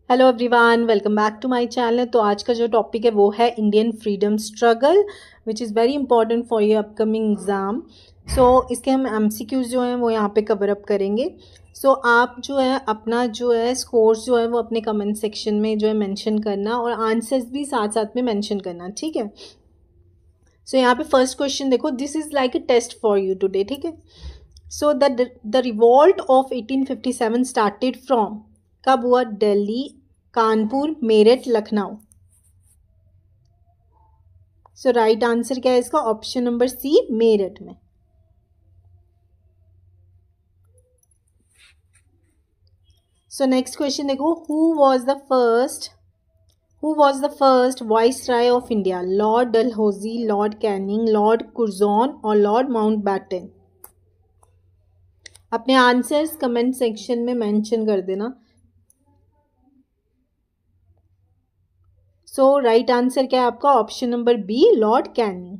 Hello everyone, welcome back to my channel. तो आज का जो टॉपिक है वो है Indian freedom struggle, which is very important for your upcoming exam. So इसके हम एमसीक्यूज़ जो हैं वो यहाँ पे कवर अप करेंगे। सो आप जो है अपना जो है स्कोर्स जो है वो अपने कमेंट सेक्शन में जो है मेंशन करना और आंसर्स भी साथ साथ में मेंशन करना, ठीक है। सो यहाँ पे फर्स्ट क्वेश्चन देखो, this is like a test for you today, ठीक है। So the revolt of 1857 started from, कब हुआ? Delhi, Kanpur, Meerut, Lucknow. So right answer क्या है इसका? ऑप्शन नंबर सी, मेरठ में। सो नेक्स्ट क्वेश्चन देखो, who was the first viceroy of India? Lord Dalhousie, lord Canning, lord Curzon और लॉर्ड माउंटबैटन। अपने answers comment section में मेंशन कर देना। सो राइट आंसर क्या है आपका? Option number B, lord Canning.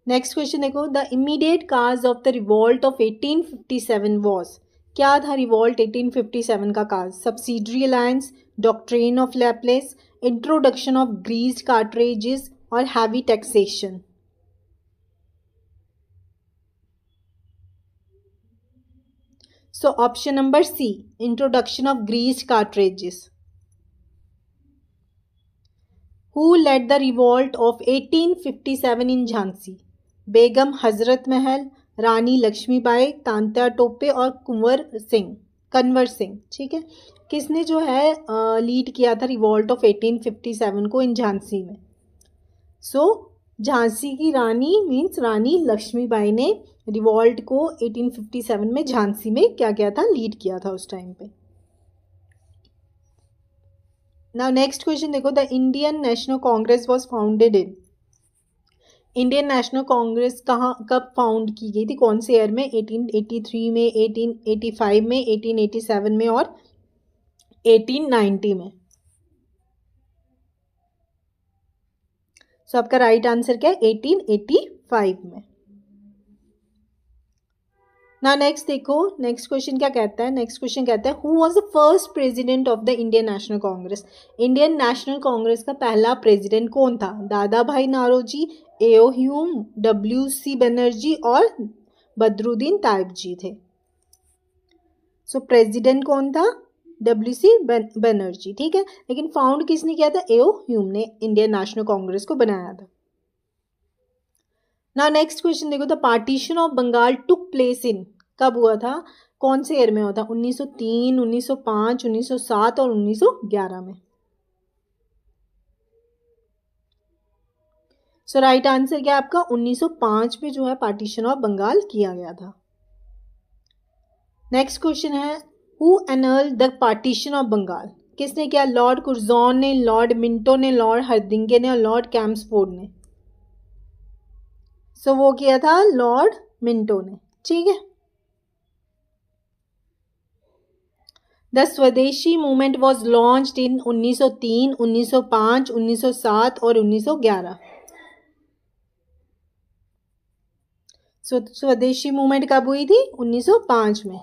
Next question देखो, the immediate cause of the revolt of 1857 was, क्या था रिवॉल्ट 1857 का cause? Subsidiary alliance, doctrine of lapse, introduction of greased cartridges और heavy taxation. So option number C, introduction of greased cartridges. Who led the revolt of 1857 in Jhansi? Begum Hazrat Mahal, रानी लक्ष्मीबाई, तांत्या टोपे और कन्वर सिंह, ठीक है। किसने जो है लीड किया था रिवॉल्ट ऑफ 1857 को इन झांसी में? सो झांसी की रानी मीन्स रानी लक्ष्मीबाई ने रिवॉल्ट को 1857 में झांसी में क्या किया था? लीड किया था उस टाइम पे। नाउ नेक्स्ट क्वेश्चन देखो, the Indian National Congress was founded in, Indian National Congress कब फाउंड की गई थी? कौन से ईयर में? 1883 में, 1885 में, 1887 में और 1890 में। सो आपका राइट आंसर क्या है? 1885 में। ना नेक्स्ट देखो, नेक्स्ट क्वेश्चन क्या कहता है? नेक्स्ट क्वेश्चन कहता है, who was the first president of the Indian National Congress? Indian National Congress का पहला प्रेसिडेंट कौन था? दादा भाई नारोजी, एओ ह्यूम, WC बनर्जी और बदरुद्दीन तायबजी थे। सो प्रेसिडेंट कौन था? WC बनर्जी, ठीक है। लेकिन फाउंड किसने किया था? एओ ह्यूम ने इंडियन नेशनल कांग्रेस को बनाया था। ना नेक्स्ट क्वेश्चन देखो, the partition of Bengal took place in, कब हुआ था? कौन से ईयर में हुआ था? 1903, 1905, 1907 और 1911 में। सो राइट आंसर क्या आपका? 1905 में जो है पार्टीशन ऑफ बंगाल किया गया था। नेक्स्ट क्वेश्चन है, who annulled the partition of Bengal? किसने किया? लॉर्ड कुर्जॉन ने, लॉर्ड मिंटो ने, लॉर्ड हर्दिंगे ने और लॉर्ड कैम्सफोर्ड ने। सो वो किया था लॉर्ड मिंटो ने, ठीक है। द स्वदेशी मूवमेंट वॉज लॉन्च्ड इन 1903, 1905, 1907 और 1911। स्वदेशी मूवमेंट कब हुई थी? 1905 में।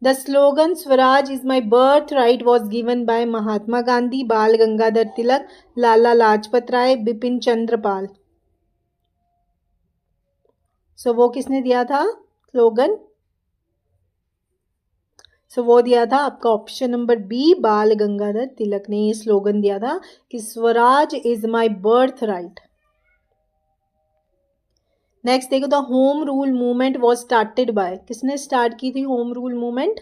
The slogan Swaraj is my birth right was given by Mahatma Gandhi, Bal Gangadhar तिलक, लाला लाजपत राय, बिपिन चंद्र पाल। सो वो किसने दिया था स्लोगन? सो वो दिया था आपका ऑप्शन नंबर बी, बाल गंगाधर तिलक ने ये स्लोगन दिया था कि Swaraj is my birth right. Next देखो, the home rule movement was started by, किसने स्टार्ट की थी home rule movement?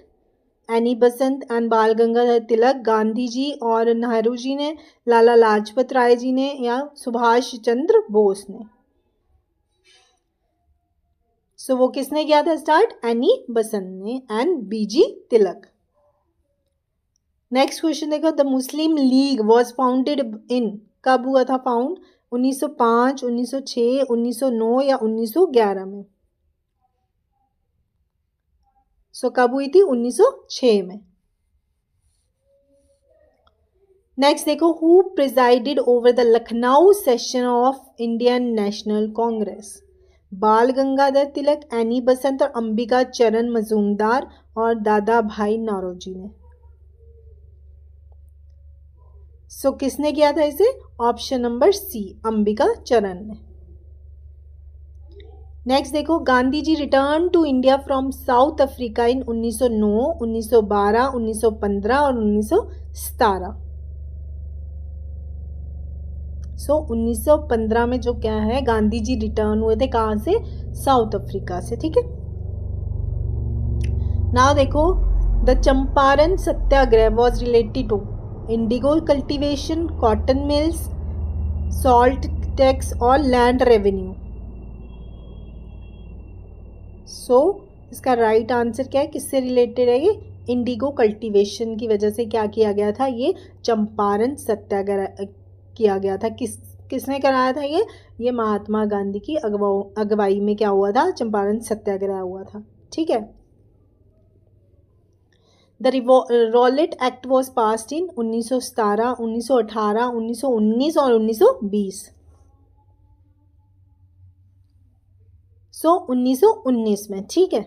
Annie Besant and Bal Gangadhar तिलक, गांधी जी और नेहरू जी ने, लाला लाजपत राय जी ने या सुभाष चंद्र बोस ने? सो वो किसने किया था स्टार्ट? एनी बसंत ने and BG Tilak. Next question देखो, the Muslim League was founded in, कब हुआ था फाउंड? 1905, 1906, 1909 या 1911 में? सो कब हुई थी? 1906 में। नेक्स्ट देखो, who presided over the Lucknow session of Indian National Congress? बाल गंगाधर तिलक, एनी बसंत और अंबिका चरण मजूमदार और दादा भाई नौरोजी ने। सो किसने किया था इसे? ऑप्शन नंबर सी, अंबिका चरण ने। नेक्स्ट देखो, Gandhi ji return to India from South Africa in 1909, 1912, 1915 और 1917। सो 1915 में जो क्या है, गांधी जी रिटर्न हुए थे कहाँ से? साउथ अफ्रीका से। ठीक है, नाउ देखो, the Champaran Satyagraha was related to indigo cultivation, cotton mills, salt tax और लैंड रेवेन्यू। सो इसका राइट आंसर क्या है, किससे रिलेटेड है ये? इंडिगो कल्टीवेशन की वजह से क्या किया गया था, ये चंपारण सत्याग्रह किया गया था। किसने कराया था ये महात्मा गांधी की अगुवाई में क्या हुआ था? चंपारण सत्याग्रह हुआ था। ठीक है, the Rowlatt act was passed in 1917, 1918, 1919 और 1920। सो 1919 में। ठीक है,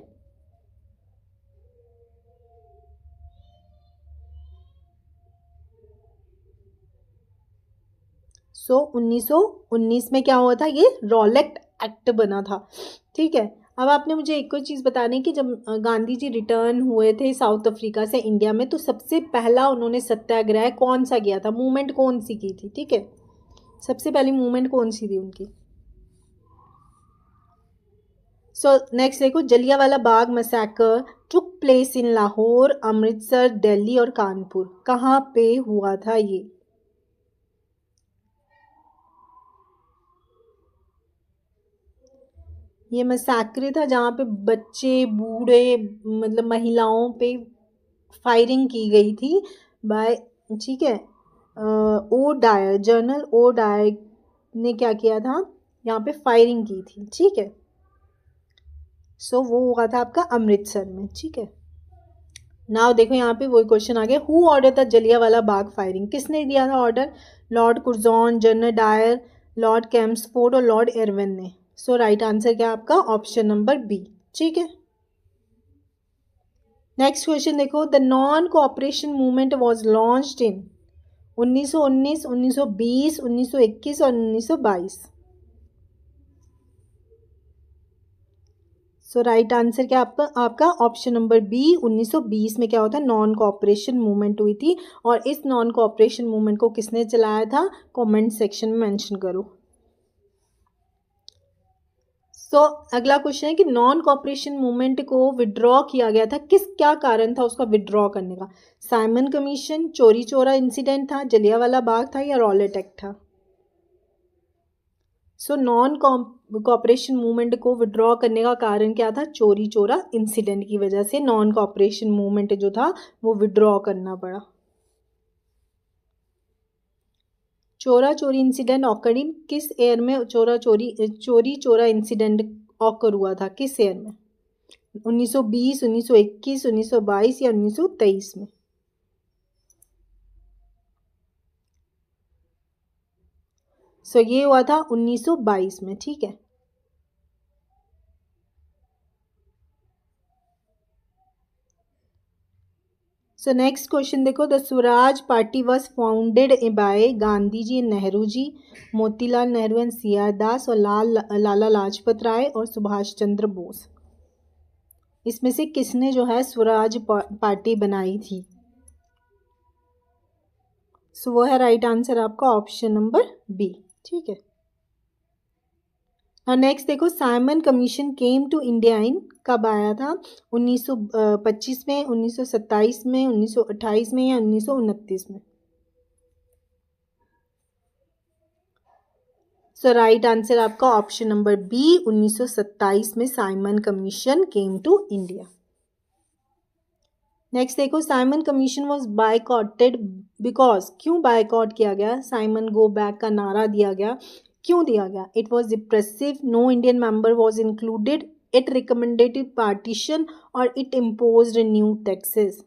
सो 1919 में क्या हुआ था? ये रॉलेट एक्ट बना था। ठीक है, अब आपने मुझे एक और चीज़ बतानी है कि जब गांधी जी रिटर्न हुए थे साउथ अफ्रीका से इंडिया में, तो सबसे पहला उन्होंने सत्याग्रह कौन सा किया था? मूवमेंट कौन सी की थी? ठीक है, सबसे पहली मूवमेंट कौन सी थी उनकी? सो नेक्स्ट देखो, Jallianwala Bagh massacre took place in Lahore, Amritsar, Delhi और कानपुर। कहाँ पे हुआ था ये? ये मैसेकर था जहाँ पे बच्चे, बूढ़े, मतलब महिलाओं पे फायरिंग की गई थी बाय, ठीक है, O Dyer, general O Dyer ने क्या किया था? यहाँ पे फायरिंग की थी। ठीक है, सो वो हुआ था आपका अमृतसर में। ठीक है, नाउ देखो यहाँ पे वही क्वेश्चन आ गया, who order the Jallianwala Bagh firing? किसने दिया था order? Lord Curzon, general Dyer, lord Chelmsford और लॉर्ड इरविन ने। सो राइट आंसर क्या आपका? Option number B. ठीक है, नेक्स्ट क्वेश्चन देखो, the non cooperation movement was launched in 1919, 1920, 1921 और 1922। सो राइट आंसर क्या आपका ऑप्शन नंबर बी, 1920 में क्या होता है? नॉन कोऑपरेशन मूवमेंट हुई थी। और इस नॉन कोऑपरेशन मूवमेंट को किसने चलाया था? कमेंट सेक्शन में मेंशन करो। सो अगला क्वेश्चन है कि नॉन कोऑपरेशन मूवमेंट को विड्रॉ किया गया था, क्या कारण था उसका विड्रॉ करने का? साइमन कमीशन, चोरी चोरा इंसिडेंट था, जलियांवाला बाग था या रॉलेट एक्ट था? सो नॉन कोऑपरेशन मूवमेंट को विड्रॉ करने का कारण क्या था? चोरी चोरा इंसिडेंट की वजह से नॉन कोऑपरेशन मूवमेंट जो था वो विड्रॉ करना पड़ा। चोरा चोरी इंसिडेंट ऑकर इन किस ईयर में? चोरी चोरा इंसिडेंट ऑकर हुआ था किस ईयर में? 1920, 1921, 1922 या 1923 में? सो ये हुआ था 1922 में। ठीक है, सो नेक्स्ट क्वेश्चन देखो, the Swaraj party was founded by Gandhi ji, Nehru ji, Motilal Nehru and C R Das और लाला लाजपत राय और सुभाष चंद्र बोस। इसमें से किसने जो है स्वराज पार्टी बनाई थी? सो वो है राइट आंसर आपका ऑप्शन नंबर बी। ठीक है, नेक्स्ट देखो, Simon commission came to India in कब आया था? 1925 में, 1927 में, 1928 में या 1929 में? सो राइट आंसर आपका ऑप्शन नंबर बी, 1927 में Simon commission came to India. Next देखो, Simon commission was boycotted because, क्यों बायकॉट किया गया? साइमन गो बैक का नारा दिया गया, क्यों दिया गया? It was depressive, no Indian member was included, it recommended partition और इट इम्पोज्ड न्यू टैक्सेस।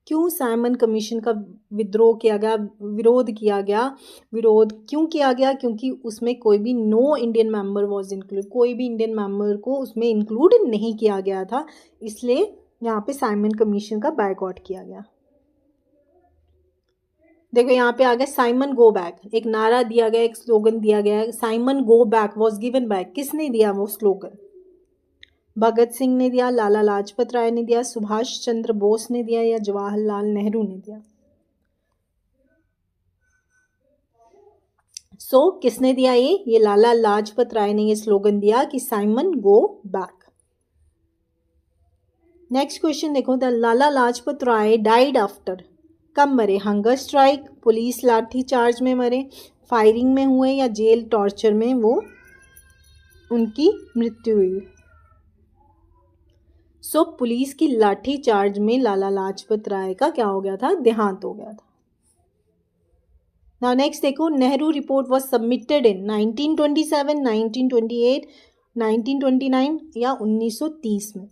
क्यों साइमन कमीशन का विद्रोह किया गया, विरोध किया गया? विरोध क्यों किया गया? क्योंकि उसमें कोई भी no Indian member was include, कोई भी इंडियन मेंबर को उसमें इंक्लूड नहीं किया गया था, इसलिए यहाँ पे साइमन कमीशन का बायकॉट किया गया। देखो यहाँ पे आ गया साइमन गो बैक, एक नारा दिया गया, एक स्लोगन दिया गया। Simon go back was given by, किसने दिया वो स्लोगन? भगत सिंह ने दिया, लाला लाजपत राय ने दिया, सुभाष चंद्र बोस ने दिया, या जवाहरलाल नेहरू ने दिया? किसने दिया ये लाला लाजपत राय ने ये स्लोगन दिया कि Simon go back. Next question देखो, the Lala Lajpat Rai died after, कब मरे? Hunger strike, police lathi charge में मरे, फायरिंग में हुए, या जेल टॉर्चर में वो उनकी मृत्यु हुई? पुलिस की लाठी चार्ज में लाला लाजपत राय का क्या हो गया था? देहांत हो गया था। नाउ नेक्स्ट देखो, Nehru report was submitted in 1927, 1928, 1929 या 1930 में?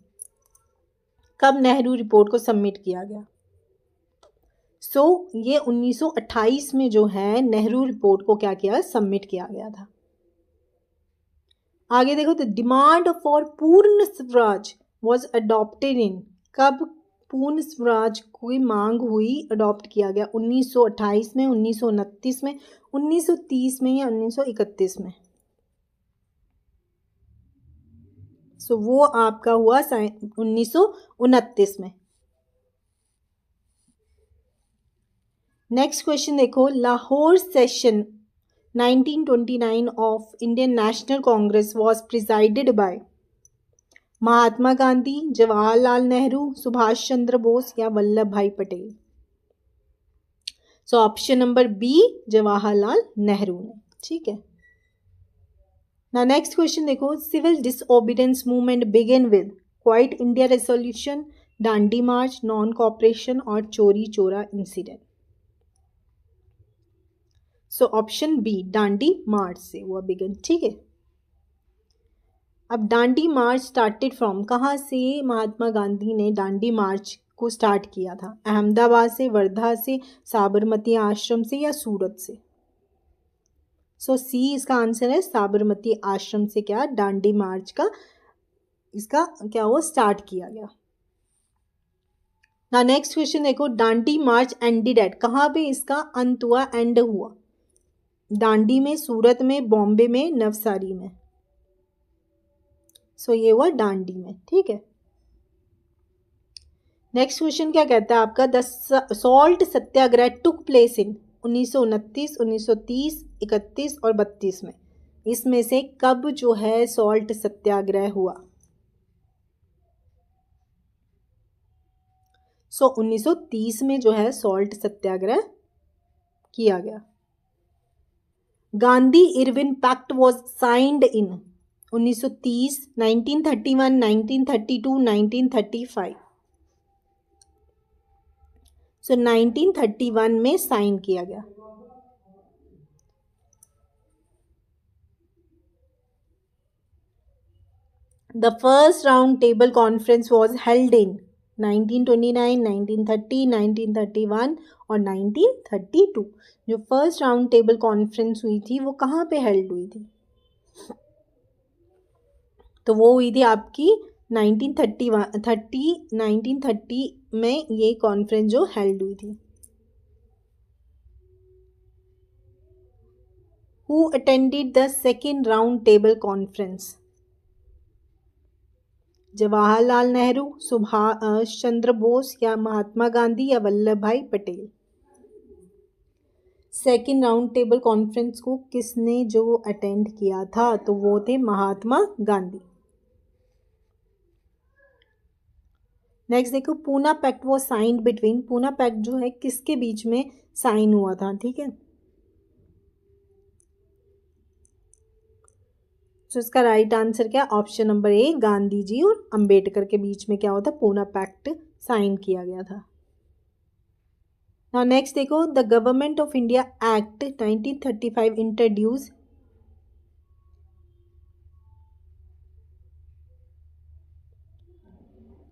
कब नेहरू रिपोर्ट को सबमिट किया गया? ये 1928 में जो है नेहरू रिपोर्ट को क्या किया? सबमिट किया गया था। आगे देखो, द डिमांड फॉर पूर्ण स्वराज वॉज अडॉप्टेड इन, कब पूर्ण स्वराज की मांग हुई, अडॉप्ट किया गया? 1928 में, 1929 में, 1930 में या 1931 में? वो आपका हुआ 1929 में। नेक्स्ट क्वेश्चन देखो, Lahore session 1929 of Indian National Congress was presided by Mahatma Gandhi, Jawaharlal Nehru, Subhash Chandra Bose या वल्लभ भाई Patel? Option number B, Jawaharlal Nehru ने। ठीक है, ना नेक्स्ट क्वेश्चन देखो, civil disobedience movement begin with quit India resolution, Dandi march, non cooperation और Chauri Chaura incident? Option B, Dandi march से हुआ बिगिन। ठीक है, अब डांडी मार्च स्टार्टेड फ्रॉम, कहाँ से महात्मा गांधी ने डांडी मार्च को स्टार्ट किया था? अहमदाबाद से, वर्धा से, साबरमती आश्रम से या सूरत से? सी इसका आंसर है, साबरमती आश्रम से क्या डांडी मार्च का इसका क्या हुआ? स्टार्ट किया गया। ना नेक्स्ट क्वेश्चन देखो, डांडी मार्च एंडेड एट, कहाँ पे इसका अंत हुआ, एंड हुआ? दांडी में, सूरत में, बॉम्बे में, नवसारी में? ये हुआ दांडी में। ठीक है, नेक्स्ट क्वेश्चन क्या कहता है आपका, the salt Satyagraha took place इन 1929, 1930, 31 और 32 में? इसमें से कब जो है सॉल्ट सत्याग्रह हुआ? 1930 में जो है सॉल्ट सत्याग्रह किया गया। Gandhi Irwin pact was signed in 1930, 1931, 1932, 1935? 1931 में साइन किया गया। The first round table conference was held in 1929, 1930, 1931 और 1932। जो फर्स्ट राउंड टेबल कॉन्फ्रेंस हुई थी वो कहाँ पे हेल्ड हुई थी? वो हुई थी आपकी 1930 में ये कॉन्फ्रेंस जो हेल्ड हुई थी। Who attended the second round table conference? Jawaharlal Nehru, Subhash Chandra Bose या महात्मा गांधी या वल्लभ भाई Patel? Second round table conference को किसने जो अटेंड किया था? वो थे महात्मा गांधी। नेक्स्ट देखो, पूना पैक्ट वो साइंड बिटवीन, पूना पैक्ट जो है किसके बीच में साइन हुआ था? ठीक है, इसका राइट आंसर क्या? Option number A, Gandhi ji और अंबेडकर के बीच में क्या होता? पूना पैक्ट साइन किया गया था। नाउ नेक्स्ट देखो, the government of India act 1935 introduce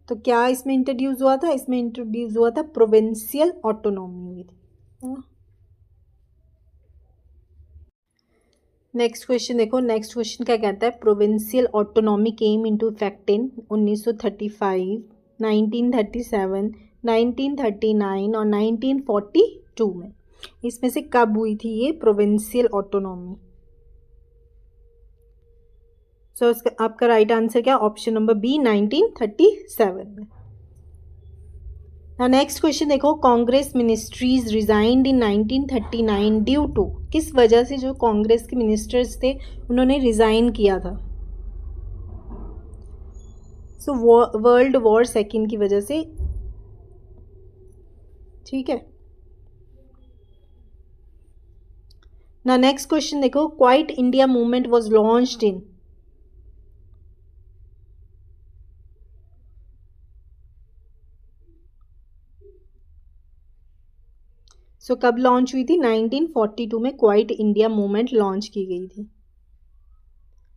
तो क्या इसमें इंट्रोड्यूस हुआ था? इसमें इंट्रोड्यूस हुआ था प्रोविंशियल ऑटोनॉमी हुई थी। नेक्स्ट क्वेश्चन देखो, नेक्स्ट क्वेश्चन क्या कहता है? Provincial autonomy came into effect in 1935, 1937, 1939 और 1942 में। इसमें से कब हुई थी ये प्रोविंशियल ऑटोनॉमी? सो आपका राइट आंसर क्या? ऑप्शन नंबर बी 1937 में। नेक्स्ट क्वेश्चन देखो, Congress ministries resigned in 1939 due to, किस वजह से जो कांग्रेस के मिनिस्टर्स थे उन्होंने रिजाइन किया था? सो वर्ल्ड वॉर सेकेंड की वजह से, ठीक है ना। नेक्स्ट क्वेश्चन देखो, quit India movement was launched in, so कब लॉन्च हुई थी? 1942 में क्वाइट इंडिया मूवमेंट लॉन्च की गई थी।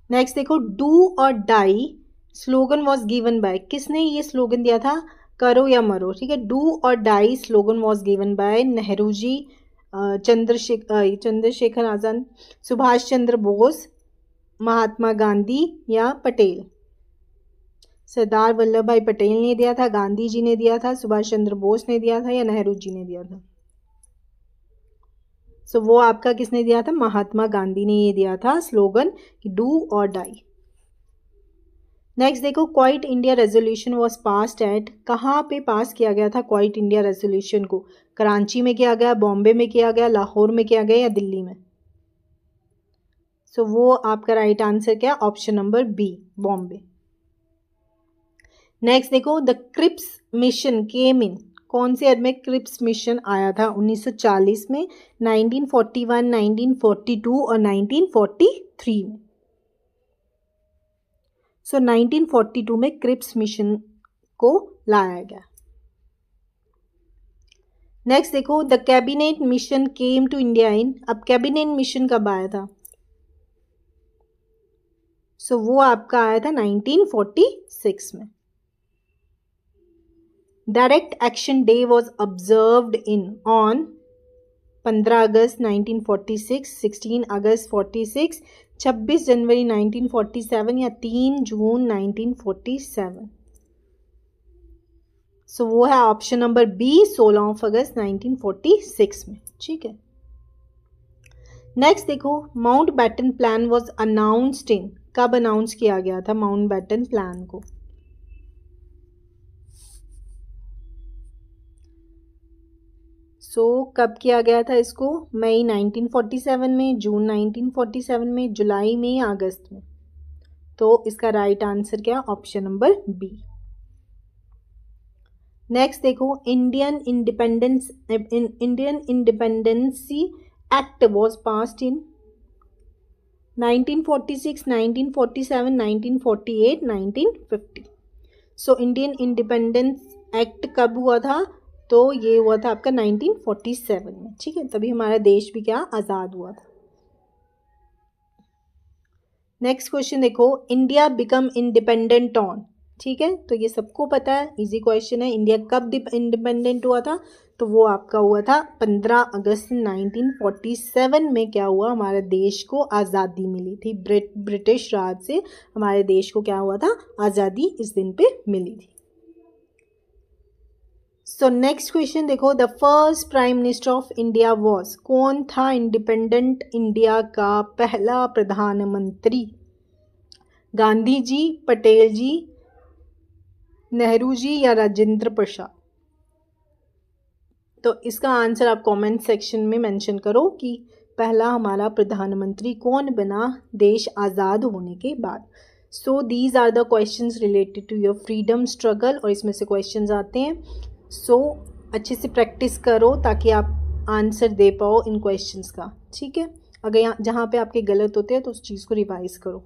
नेक्स्ट देखो, डू और die slogan was given by, किसने ये स्लोगन दिया था? करो या मरो, ठीक है। डू और die slogan was given by Nehru ji, Chandrashekhar Azad, Subhash Chandra Bose, Mahatma Gandhi या पटेल? सरदार वल्लभ भाई पटेल ने दिया था, गांधी जी ने दिया था, सुभाष चंद्र बोस ने दिया था या नेहरू जी ने दिया था? सो वो आपका किसने दिया था? महात्मा गांधी ने ये दिया था स्लोगन कि डू और डाई। नेक्स्ट देखो, quit India resolution was passed at, कहाँ पे पास किया गया था क्वाइट इंडिया रेजोल्यूशन को? कराची में किया गया, बॉम्बे में किया गया, लाहौर में किया गया या दिल्ली में? सो वो आपका राइट आंसर क्या? Option number B, Bombay. Next देखो, the Cripps mission came in, कौन से ईयर में क्रिप्स मिशन आया था? 1940 में, 1941, 1942 और 1943 में। सो 1942 में क्रिप्स मिशन को लाया गया। नेक्स्ट देखो, the cabinet mission came to India in, अब कैबिनेट मिशन कब आया था? सो वो आपका आया था 1946 में। Direct action day was observed in on 15 अगस्त 1946, 16 अगस्त 46, 26 जनवरी 1947 या 3 जून 1947? सो वो है ऑप्शन नंबर बी, 16 अगस्त 1946 में, ठीक है। नेक्स्ट देखो, Mountbatten plan was announced in, कब अनाउंस किया गया था माउंट बैटन प्लान को? कब किया गया था इसको? मई 1947 में, जून 1947 में, जुलाई में या अगस्त में? तो इसका राइट आंसर क्या? Option number B. नेक्स्ट देखो, Indian independency act was passed in 1946, 1947, 1948, 1950? So Indian independence act कब हुआ था? तो ये हुआ था आपका 1947 में, ठीक है। तभी हमारा देश भी क्या? आज़ाद हुआ था। नेक्स्ट क्वेश्चन देखो, इंडिया बिकम इंडिपेंडेंट ऑन, ठीक है, तो ये सबको पता है, इजी क्वेश्चन है। इंडिया कब इंडिपेंडेंट हुआ था? तो वो आपका हुआ था 15 अगस्त 1947 में। क्या हुआ? हमारे देश को आज़ादी मिली थी ब्रिटिश राज से। हमारे देश को क्या हुआ था? आज़ादी इस दिन पे मिली थी। सो नेक्स्ट क्वेश्चन देखो, the first prime minister of India was, कौन था इंडिपेंडेंट इंडिया का पहला प्रधानमंत्री? गांधी जी, पटेल जी, नेहरू जी या राजेंद्र प्रसाद? तो इसका आंसर आप कमेंट सेक्शन में मेंशन करो कि पहला हमारा प्रधानमंत्री कौन बना देश आज़ाद होने के बाद। So these are the questions related to your freedom struggle, और इसमें से क्वेश्चंस आते हैं। सो अच्छे से प्रैक्टिस करो ताकि आप आंसर दे पाओ इन क्वेश्चंस का, ठीक है। अगर यहाँ जहाँ पे आपके गलत होते हैं तो उस चीज़ को रिवाइज करो।